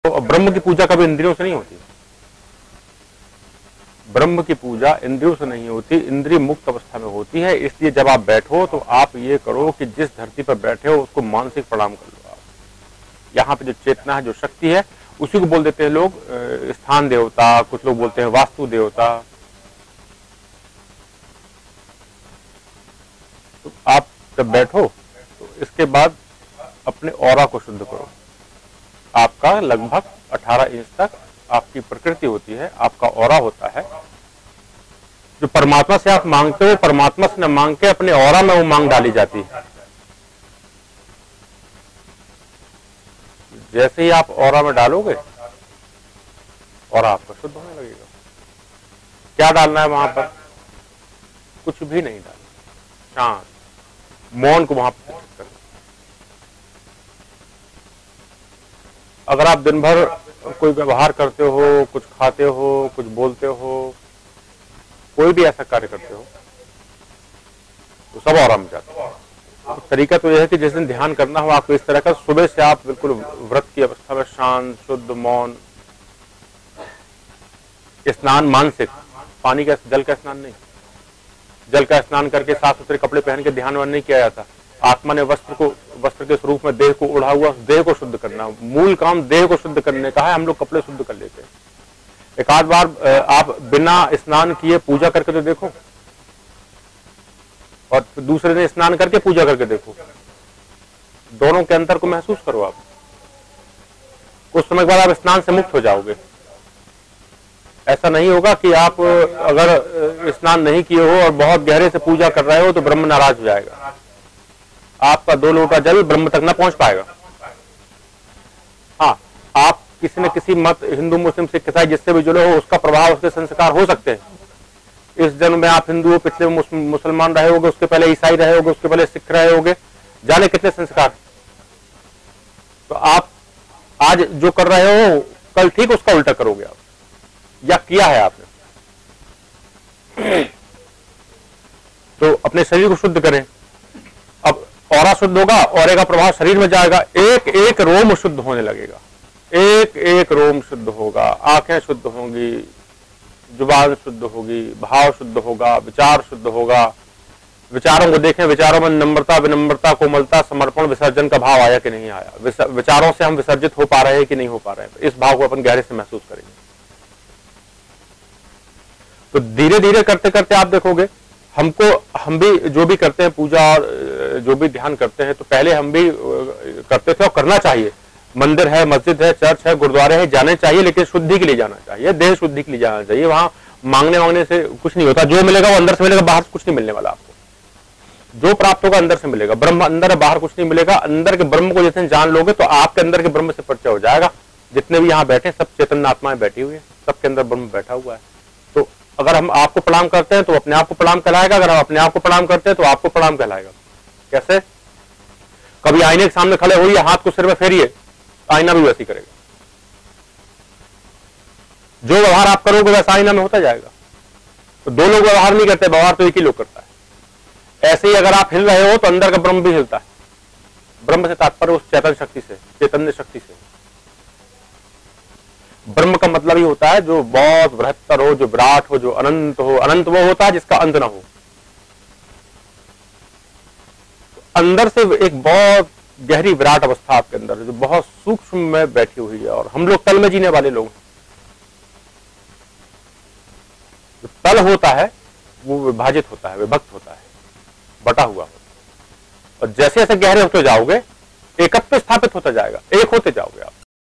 तो ब्रह्म की पूजा कभी इंद्रियों से नहीं होती। ब्रह्म की पूजा इंद्रियों से नहीं होती, इंद्रिय मुक्त अवस्था में होती है। इसलिए जब आप बैठो तो आप ये करो कि जिस धरती पर बैठे हो उसको मानसिक प्रणाम कर लो। आप यहाँ पे जो चेतना है, जो शक्ति है, उसी को बोल देते हैं लोग स्थान देवता, कुछ लोग बोलते हैं वास्तु देवता। तो आप जब बैठो तो इसके बाद अपने ऑरा को शुद्ध करो। आपका लगभग 18 इंच तक आपकी प्रकृति होती है, आपका ऑरा होता है। जो परमात्मा से आप मांगते हो, परमात्मा से न मांग के अपने ऑरा में वो मांग डाली जाती है। जैसे ही आप ऑरा में डालोगे, ऑरा आपका शुद्ध होने लगेगा। क्या डालना है वहां पर? कुछ भी नहीं डालना, शांत मौन को वहां पर करना। अगर आप दिन भर कोई व्यवहार करते हो, कुछ खाते हो, कुछ बोलते हो, कोई भी ऐसा कार्य करते हो, तो सब ऑरा में जाता है। तो तरीका तो यह है कि जिस दिन ध्यान करना हो आपको इस तरह का, सुबह से आप बिल्कुल व्रत की अवस्था में शांत, शुद्ध, मौन, स्नान मानसिक, पानी का, जल का स्नान नहीं। जल का स्नान करके साफ सुथरे कपड़े पहन के ध्यान नहीं किया जाता। आत्मा ने वस्त्र के स्वरूप में देह को ओढ़ा हुआ, देह को शुद्ध करना। मूल काम देह को शुद्ध करने का है। हम लोग कपड़े शुद्ध कर लेते हैं। एक आध बार आप बिना स्नान किए पूजा करके तो देखो, और दूसरे दिन स्नान करके पूजा करके देखो, दोनों के अंतर को महसूस करो। आप कुछ समय बाद आप स्नान से मुक्त हो जाओगे। ऐसा नहीं होगा कि आप अगर स्नान नहीं किए हो और बहुत गहरे से पूजा कर रहे हो तो ब्रह्म नाराज हो जाएगा। आपका 2 लोटा जल ब्रह्म तक ना पहुंच पाएगा। हाँ, आप किसी न किसी मत, हिंदू, मुस्लिम, सिख, ईसाई जिससे भी जुड़े हो, उसका प्रभाव, उसके संस्कार हो सकते हैं। इस जन्म में आप हिंदू हो, पिछले मुसलमान रहे होगे, उसके पहले ईसाई रहे होगे, उसके पहले सिख रहे होगे, जाने कितने संस्कार। तो आप आज जो कर रहे हो कल ठीक उसका उल्टा करोगे आप, या किया है आपने। तो अपने शरीर को शुद्ध करें। अब ऑरा शुद्ध होगा, ऑरे का प्रभाव शरीर में जाएगा, एक एक रोम शुद्ध होने लगेगा, एक एक रोम शुद्ध होगा, आंखें शुद्ध होंगी, जुबान शुद्ध होगी, भाव शुद्ध होगा, विचार शुद्ध होगा। विचारों को देखें, विचारों में नम्रता, विनम्रता, कोमलता, समर्पण, विसर्जन का भाव आया कि नहीं आया। विचारों से हम विसर्जित हो पा रहे हैं कि नहीं हो पा रहे हैं, इस भाव को अपन गहरे से महसूस करेंगे। तो धीरे धीरे करते करते आप देखोगे, हम भी जो भी करते हैं पूजा और जो भी ध्यान करते हैं, तो पहले हम भी करते थे और करना चाहिए। मंदिर है, मस्जिद है, चर्च है, गुरुद्वारे है, जाने चाहिए, लेकिन शुद्धि के लिए जाना चाहिए, देह शुद्धि के लिए जाना चाहिए। वहां मांगने से कुछ नहीं होता। जो मिलेगा वो अंदर से मिलेगा, बाहर से कुछ नहीं मिलने वाला आपको। जो प्राप्त होगा अंदर से मिलेगा। ब्रह्म अंदर है, बाहर कुछ नहीं मिलेगा। अंदर के ब्रह्म को जितने जान लोगे तो आपके अंदर के ब्रह्म से परिचय हो जाएगा। जितने भी यहाँ बैठे सब चैतन्य आत्माएं बैठी हुई है, सबके अंदर ब्रह्म बैठा हुआ है। तो अगर हम आपको प्रणाम करते हैं तो अपने आप को प्रणाम कहलाएगा, अगर हम अपने आप को प्रणाम करते हैं तो आपको प्रणाम कहलाएगा। कैसे? कभी आईने के सामने खड़े होइए, हाथ को सिर में फेरिए, आईना भी वैसे करेगा। जो व्यवहार आप करोगे वैसा आईना में होता जाएगा। तो 2 लोग व्यवहार नहीं करते, व्यवहार तो एक ही लोग करता है। ऐसे ही अगर आप हिल रहे हो तो अंदर का ब्रह्म भी हिलता है। ब्रह्म से तात्पर्य उस चैतन्य शक्ति से, चैतन्य शक्ति से। ब्रह्म का मतलब ही होता है जो बहुत बृहत्तर हो, जो विराट हो, जो अनंत हो। अनंत वो होता है जिसका अंत ना हो। तो अंदर से एक बहुत गहरी विराट अवस्था आपके अंदर है, जो बहुत सूक्ष्म में बैठी हुई है। और हम लोग तल में जीने वाले लोग हैं। जो तल होता है वो विभाजित होता है, विभक्त होता है, बटा हुआ होता है। और जैसे जैसे गहरे होते जाओगे, एकत्व स्थापित होता जाएगा, एक होते जाओगे आप।